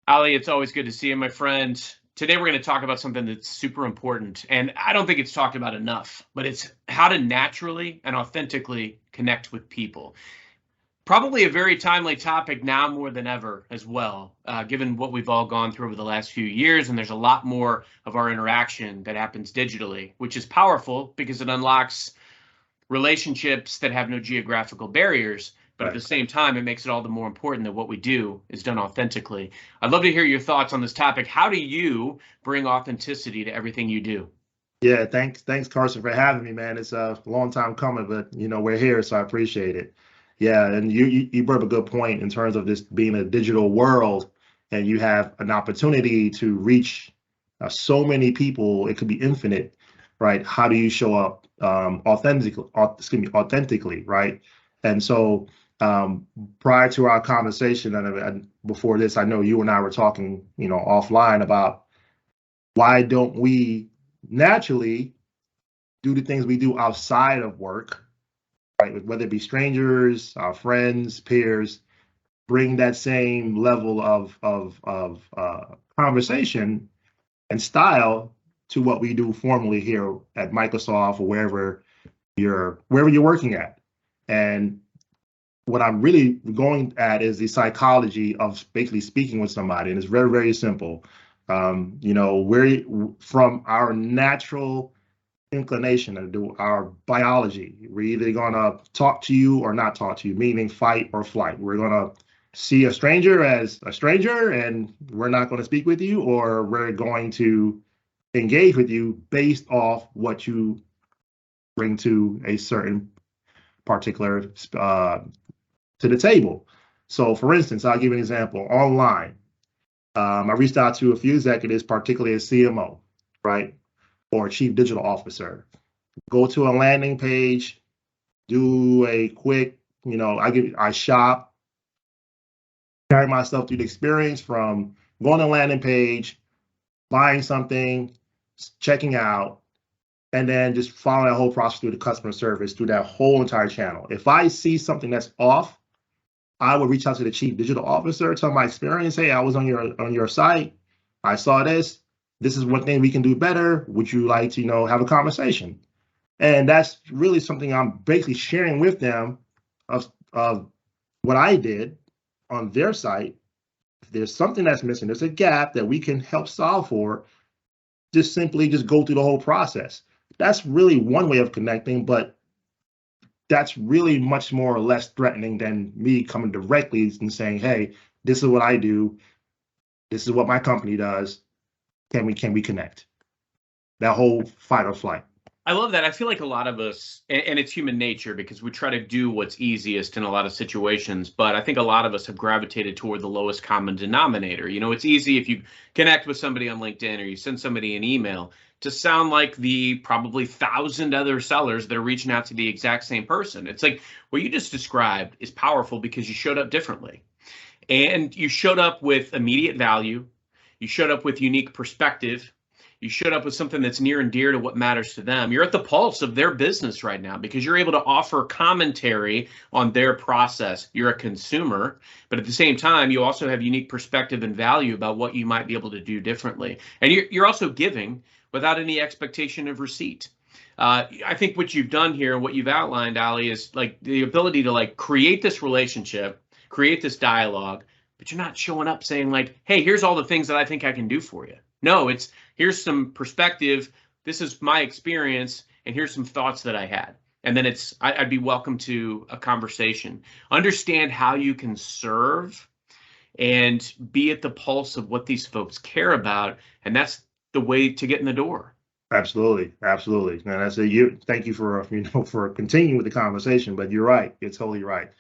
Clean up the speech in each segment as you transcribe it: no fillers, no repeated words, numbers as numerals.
Ali, it's always good to see you, my friend. Today we're going to talk about something that's super important, and I don't think it's talked about enough, but it's how to naturally and authentically connect with people. Probably a very timely topic now more than ever as well, given what we've all gone through over the last few years, and there's a lot more of our interaction that happens digitally, which is powerful because it unlocks relationships that have no geographical barriers. But at the Right. same time, it makes it all the more important that what we do is done authentically. I'd love to hear your thoughts on this topic. How do you bring authenticity to everything you do? Yeah, thanks, Carson, for having me, man. It's a long time coming, but we're here, so I appreciate it. Yeah, and you brought up a good point in terms of this being a digital world, and you have an opportunity to reach so many people. It could be infinite, right? How do you show up authentically, right? And so, prior to our conversation and before this, I know you and I were talking, offline about why don't we naturally do the things we do outside of work, right? Whether it be strangers, our friends, peers, bring that same level of conversation and style to what we do formally here at Microsoft or wherever you're working at. And what I'm really going at is the psychology of basically speaking with somebody, and it's very, very simple. We're from our natural inclination to do our biology. We're either gonna talk to you or not talk to you, meaning fight or flight. We're gonna see a stranger as a stranger and we're not going to speak with you, or we're going to engage with you based off what you bring to a certain particular to the table. So, for instance, I'll give you an example. Online, I reached out to a few executives, particularly a CMO, right, or a chief digital officer. Go to a landing page, do a quick, I shop, carry myself through the experience from going to a landing page, buying something, checking out, and then just following that whole process through the customer service, through that whole entire channel. If I see something that's off, I would reach out to the chief digital officer, tell my experience. Hey, I was on your site. I saw this. This is one thing we can do better. Would you like to, have a conversation? And that's really something I'm basically sharing with them of what I did on their site. If there's something that's missing, there's a gap that we can help solve for, just simply just go through the whole process. That's really one way of connecting, but that's really much more or less threatening than me coming directly and saying, hey, this is what I do. This is what my company does. Can we connect? That whole fight or flight. I love that. I feel like a lot of us, and it's human nature because we try to do what's easiest in a lot of situations, but I think a lot of us have gravitated toward the lowest common denominator. It's easy if you connect with somebody on LinkedIn or you send somebody an email to sound like the probably 1,000 other sellers that are reaching out to the exact same person. It's like what you just described is powerful because you showed up differently and you showed up with immediate value. You showed up with unique perspective. You showed up with something that's near and dear to what matters to them. You're at the pulse of their business right now because you're able to offer commentary on their process. You're a consumer, but at the same time, you also have unique perspective and value about what you might be able to do differently. And you're also giving without any expectation of receipt. I think what you've done here and what you've outlined, Ali, is like the ability to like create this relationship, create this dialogue, but you're not showing up saying like, hey, here's all the things that I think I can do for you. No, it's here's some perspective. This is my experience, and here's some thoughts that I had. And then I'd be welcome to a conversation. Understand how you can serve and be at the pulse of what these folks care about. And that's the way to get in the door. Absolutely, absolutely. And I say you thank you for for continuing with the conversation, but you're right. You're totally right.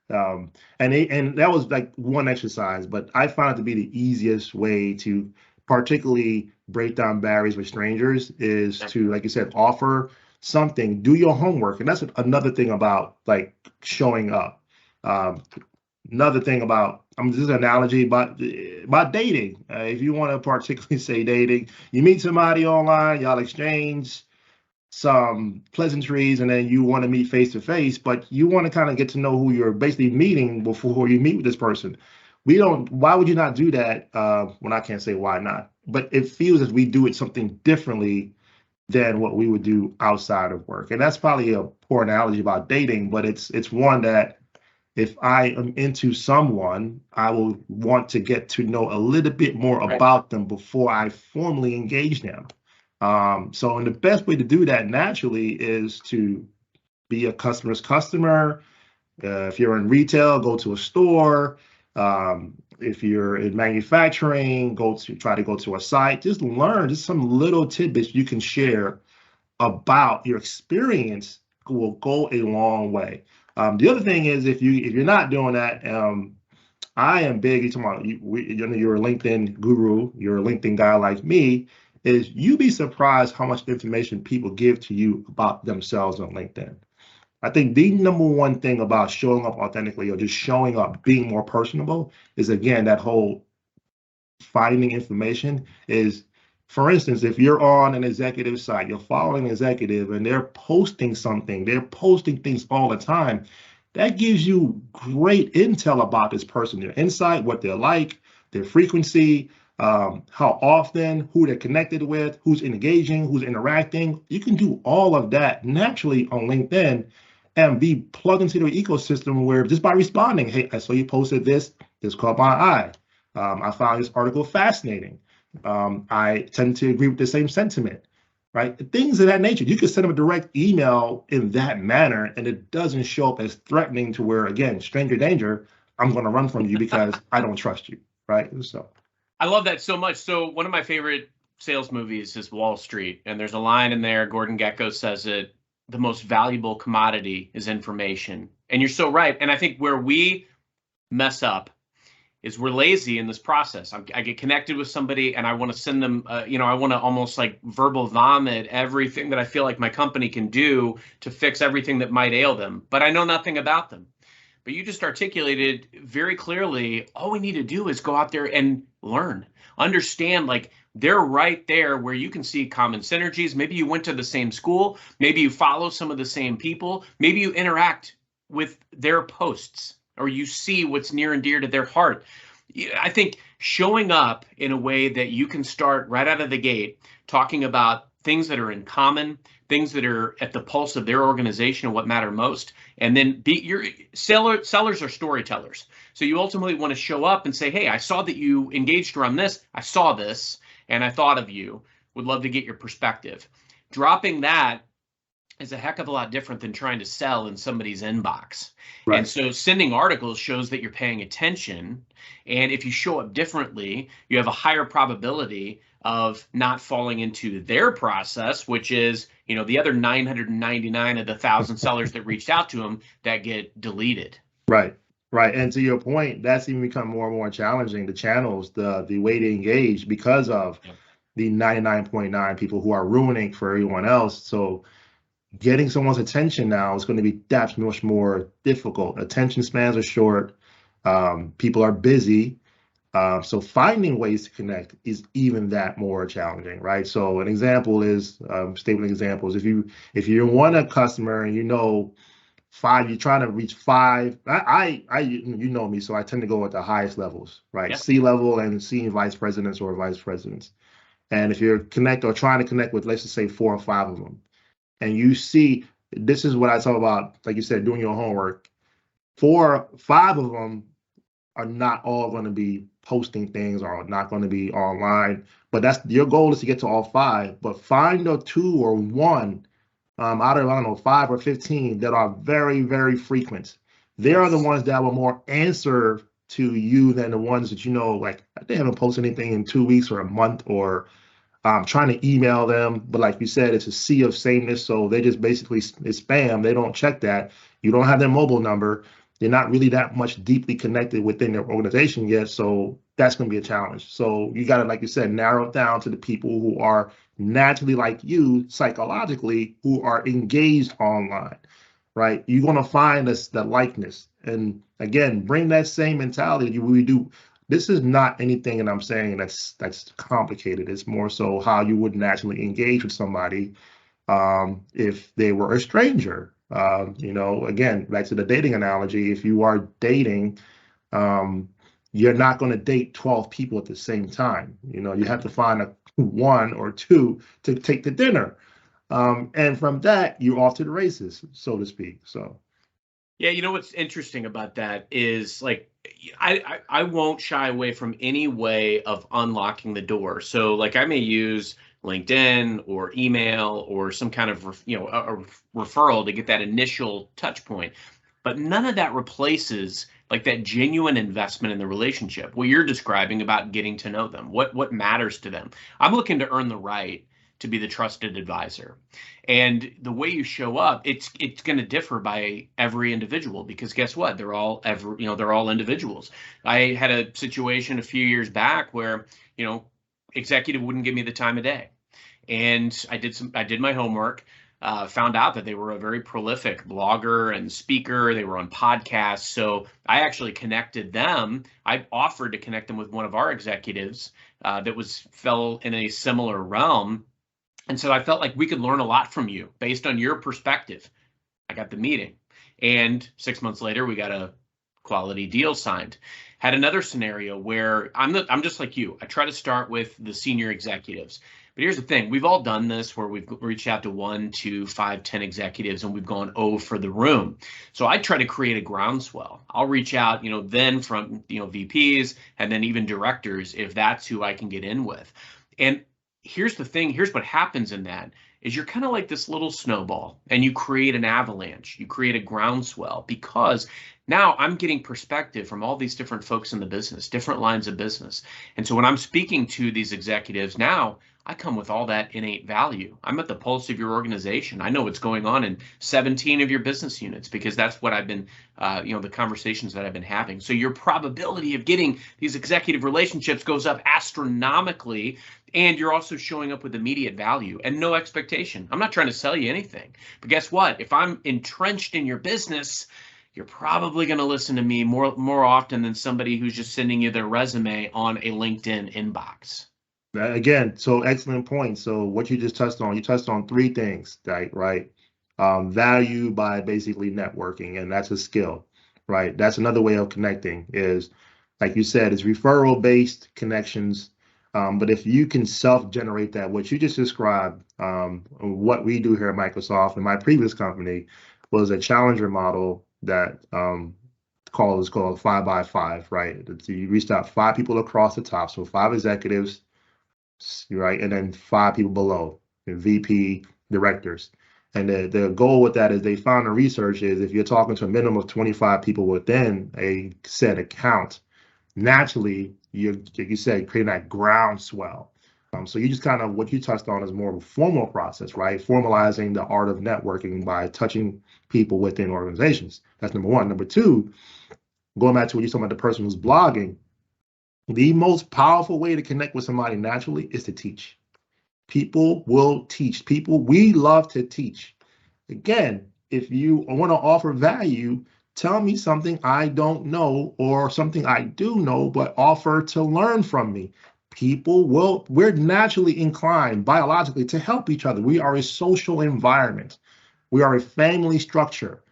And that was like one exercise, but I found it to be the easiest way to particularly break down barriers with strangers is to, like you said, offer something, do your homework. And that's another thing about like showing up. Um, Another thing about, this is an analogy about dating. If you want to particularly say dating, you meet somebody online, y'all exchange some pleasantries, and then you want to meet face to face, but you want to kind of get to know who you're basically meeting before you meet with this person. we don't, why would you not do that? When I can't say why not, but it feels as we do it something differently than what we would do outside of work. And that's probably a poor analogy about dating, but it's one that if I am into someone, I will want to get to know a little bit more about them before I formally engage them. So, and the best way to do that naturally is to be a customer's customer. If you're in retail, go to a store. If you're in manufacturing, try to go to a site. Just learn just some little tidbits you can share about your experience will go a long way. The other thing is if you're not doing that, I am big. You're talking about you're a LinkedIn guru, you're a LinkedIn guy like me. Is you'd be surprised how much information people give to you about themselves on LinkedIn. I think the number one thing about showing up authentically or just showing up, being more personable, is again that whole finding information is, for instance, if you're on an executive site, you're following an executive and they're posting something, they're posting things all the time, that gives you great intel about this person, their insight, what they're like, their frequency, how often, who they're connected with, who's engaging, who's interacting. You can do all of that naturally on LinkedIn and be plugged into their ecosystem where just by responding, hey, I saw you posted this caught my eye. I found this article fascinating. I tend to agree with the same sentiment, right? Things of that nature. You can send them a direct email in that manner, and it doesn't show up as threatening to where, again, stranger danger, I'm going to run from you because I don't trust you, right? So I love that so much. So one of my favorite sales movies is Wall Street, and there's a line in there, Gordon Gekko says it, the most valuable commodity is information. And you're so right. And I think where we mess up is we're lazy in this process. I get connected with somebody and I want to send them, I want to almost like verbal vomit everything that I feel like my company can do to fix everything that might ail them, but I know nothing about them. But you just articulated very clearly, all we need to do is go out there and learn, understand, like they're right there where you can see common synergies. Maybe you went to the same school, maybe you follow some of the same people, maybe you interact with their posts, or you see what's near and dear to their heart. I think showing up in a way that you can start right out of the gate, talking about things that are in common, things that are at the pulse of their organization and what matter most, and then sellers are storytellers. So you ultimately want to show up and say, hey, I saw that you engaged around this. I saw this and I thought of you. Would love to get your perspective. Dropping that is a heck of a lot different than trying to sell in somebody's inbox. Right. And so sending articles shows that you're paying attention. And if you show up differently, you have a higher probability of not falling into their process, which is, the other 999 of the 1,000 sellers that reached out to them that get deleted. Right. Right. And to your point, that's even become more and more challenging, the channels, the way to engage because of the 99.9 people who are ruining for everyone else. So getting someone's attention now is going to be that much more difficult. Attention spans are short. People are busy. So finding ways to connect is even that more challenging, right? So an example is, statement examples. If you want a customer and you're trying to reach 5. You know me, so I tend to go at the highest levels, right? Yeah. C-level and senior vice presidents or vice presidents. And if you're trying to connect with, let's just say 4 or 5 of them, and you see, this is what I talk about, like you said, doing your homework. 4, 5 of them are not all going to be posting things or not going to be online, but that's your goal, is to get to all 5. But find a 2 or 1 out of, I don't know, 5 or 15 that are very, very frequent. They are the ones that will more answer to you than the ones that like they haven't posted anything in 2 weeks or a month, or trying to email them, but like you said, it's a sea of sameness. So they just basically, it's spam. They don't check that. You don't have their mobile number. They're not really that much deeply connected within their organization yet. So that's going to be a challenge. So you got to, like you said, narrow it down to the people who are naturally like you, psychologically, who are engaged online, right? You're going to find the likeness. And again, bring that same mentality we do. This is not anything that I'm saying that's complicated. It's more so how you would naturally engage with somebody if they were a stranger. Again, back to the dating analogy, if you are dating, you're not going to date 12 people at the same time. You know, you have to find one or two to take to dinner. And from that, you're off to the races, so to speak. So. Yeah, you know what's interesting about that is like I won't shy away from any way of unlocking the door. So like I may use LinkedIn or email or some kind of a referral to get that initial touch point. But none of that replaces like that genuine investment in the relationship. What you're describing about getting to know them, what matters to them. I'm looking to earn the right to be the trusted advisor. And the way you show up, it's going to differ by every individual because guess what? They're all individuals. I had a situation a few years back where, executive wouldn't give me the time of day. And I did my homework, found out that they were a very prolific blogger and speaker. They were on podcasts. So I actually connected them. I offered to connect them with one of our executives that fell in a similar realm. And so I felt like we could learn a lot from you based on your perspective. I got the meeting. And 6 months later, we got a quality deal signed. Had another scenario where I'm just like you. I try to start with the senior executives. But here's the thing. We've all done this where we've reached out to 1, 2, 5, 10 executives and we've gone for the room. So I try to create a groundswell. I'll reach out, then from, VPs and then even directors if that's who I can get in with. And here's the thing. Here's what happens in that is you're kind of like this little snowball and you create an avalanche. You create a groundswell because now I'm getting perspective from all these different folks in the business, different lines of business. And so when I'm speaking to these executives now, I come with all that innate value. I'm at the pulse of your organization. I know what's going on in 17 of your business units because that's what I've been, the conversations that I've been having. So your probability of getting these executive relationships goes up astronomically. And you're also showing up with immediate value and no expectation. I'm not trying to sell you anything. But guess what? If I'm entrenched in your business, you're probably going to listen to me more often than somebody who's just sending you their resume on a LinkedIn inbox. Again, so excellent point. So what you just touched on 3 things, right? Value by basically networking, and that's a skill, right? That's another way of connecting is, like you said, is referral-based connections. But if you can self-generate that, what you just described, what we do here at Microsoft and my previous company was a challenger model that is called 5 by 5, right? So you reached out 5 people across the top, so 5 executives, right, and then 5 people below, VP, directors. And the goal with that is they found the research is if you're talking to a minimum of 25 people within a set account, naturally, like you said, creating that groundswell. So you just kind of, what you touched on is more of a formal process, right? Formalizing the art of networking by touching people within organizations. That's number 1. Number 2, going back to what you're talking about, the person who's blogging, the most powerful way to connect with somebody naturally is to teach. People will teach. We love to teach. Again, if you want to offer value, tell me something I don't know or something I do know, but offer to learn from me. We're naturally inclined biologically to help each other. We are a social environment. We are a family structure,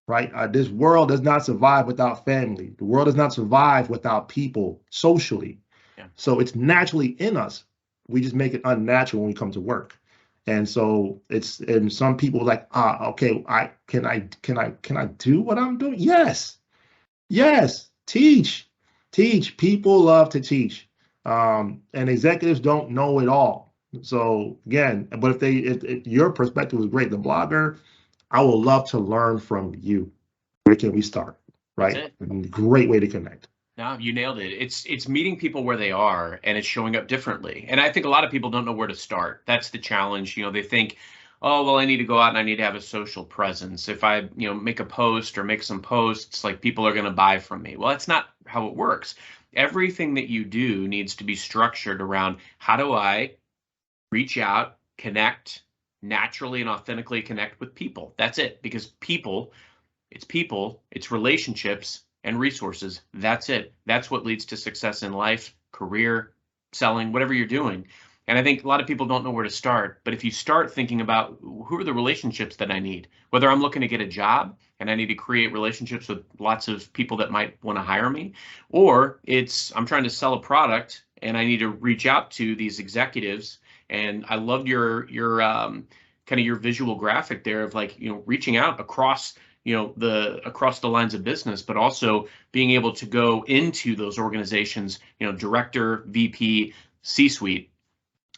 right? This world does not survive without family. The world does not survive without people socially. Yeah. So it's naturally in us. We just make it unnatural when we come to work. And so and some people like, okay, can I do what I'm doing? Yes. Teach. People love to teach. And executives don't know it all. So again, but if your perspective is great, the blogger, I would love to learn from you. Where can we start? Right? Great way to connect. No, you nailed it. It's meeting people where they are and it's showing up differently. And I think a lot of people don't know where to start. That's the challenge. They think, oh, well, I need to go out and I need to have a social presence. If I, make a post or make some posts, like people are going to buy from me. Well, that's not how it works. Everything that you do needs to be structured around how do I reach out, connect, naturally and authentically connect with people. That's it. Because people, it's relationships and resources. That's it. That's what leads to success in life, career, selling, whatever you're doing. And I think a lot of people don't know where to start. But if you start thinking about who are the relationships that I need, whether I'm looking to get a job and I need to create relationships with lots of people that might want to hire me, or it's I'm trying to sell a product and I need to reach out to these executives. And I loved your kind of your visual graphic there of like, reaching out across across the lines of business, but also being able to go into those organizations, director, VP, C-suite.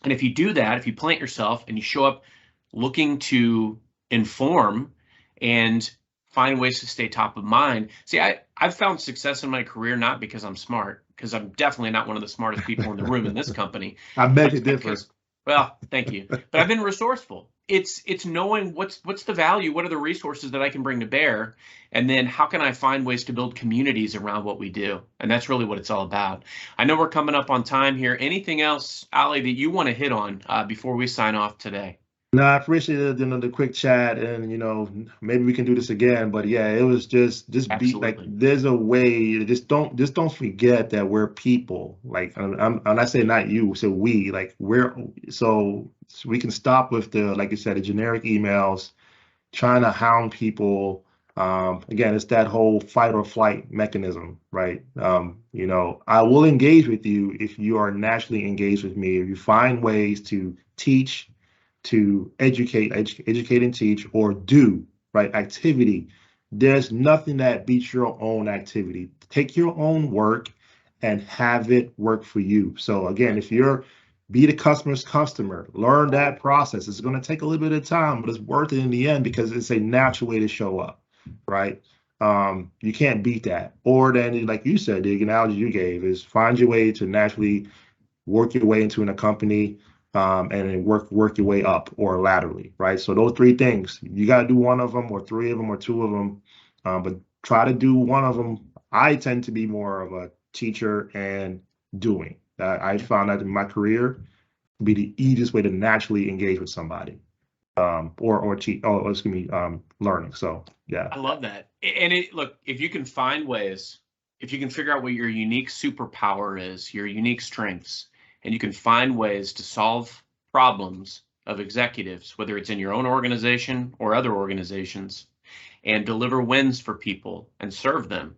And if you do that, if you plant yourself and you show up looking to inform and find ways to stay top of mind. See, I've found success in my career not because I'm smart, because I'm definitely not one of the smartest people in the room in this company. I beg to differ. Well, thank you. But I've been resourceful. It's knowing what's the value, what are the resources that I can bring to bear, and then how can I find ways to build communities around what we do? And that's really what it's all about. I know we're coming up on time here. Anything else, Ali, that you want to hit on before we sign off today? No, I appreciate the quick chat, and maybe we can do this again. But yeah, it was just be like, there's a way. Just don't forget that we're people. Like, and I say not you, so we, like, so we can stop with the, like you said, the generic emails, trying to hound people. Again, it's that whole fight or flight mechanism, right? I will engage with you if you are naturally engaged with me. If you find ways to teach, to educate and teach, or do, right, activity. There's nothing that beats your own activity. Take your own work and have it work for you. So again, if you're be the customer's customer, learn that process. It's going to take a little bit of time, but it's worth it in the end because it's a natural way to show up, right? You can't beat that. Or then, like you said, the analogy you gave is find your way to naturally work your way into a company, and then work your way up or laterally, right? So those three things, you got to do one of them or three of them or two of them, but try to do one of them. I tend to be more of a teacher and doing. I found that in my career be the easiest way to naturally engage with somebody, or teach, or excuse me, learning. So yeah, I love that. And look, if you can find ways, if you can figure out what your unique superpower is, your unique strengths, and you can find ways to solve problems of executives, whether it's in your own organization or other organizations, and deliver wins for people and serve them,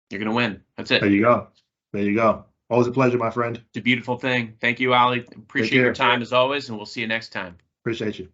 you're going to win. That's it. There you go. There you go. Always a pleasure, my friend. It's a beautiful thing. Thank you, Ali. Appreciate your time as always, and we'll see you next time. Appreciate you.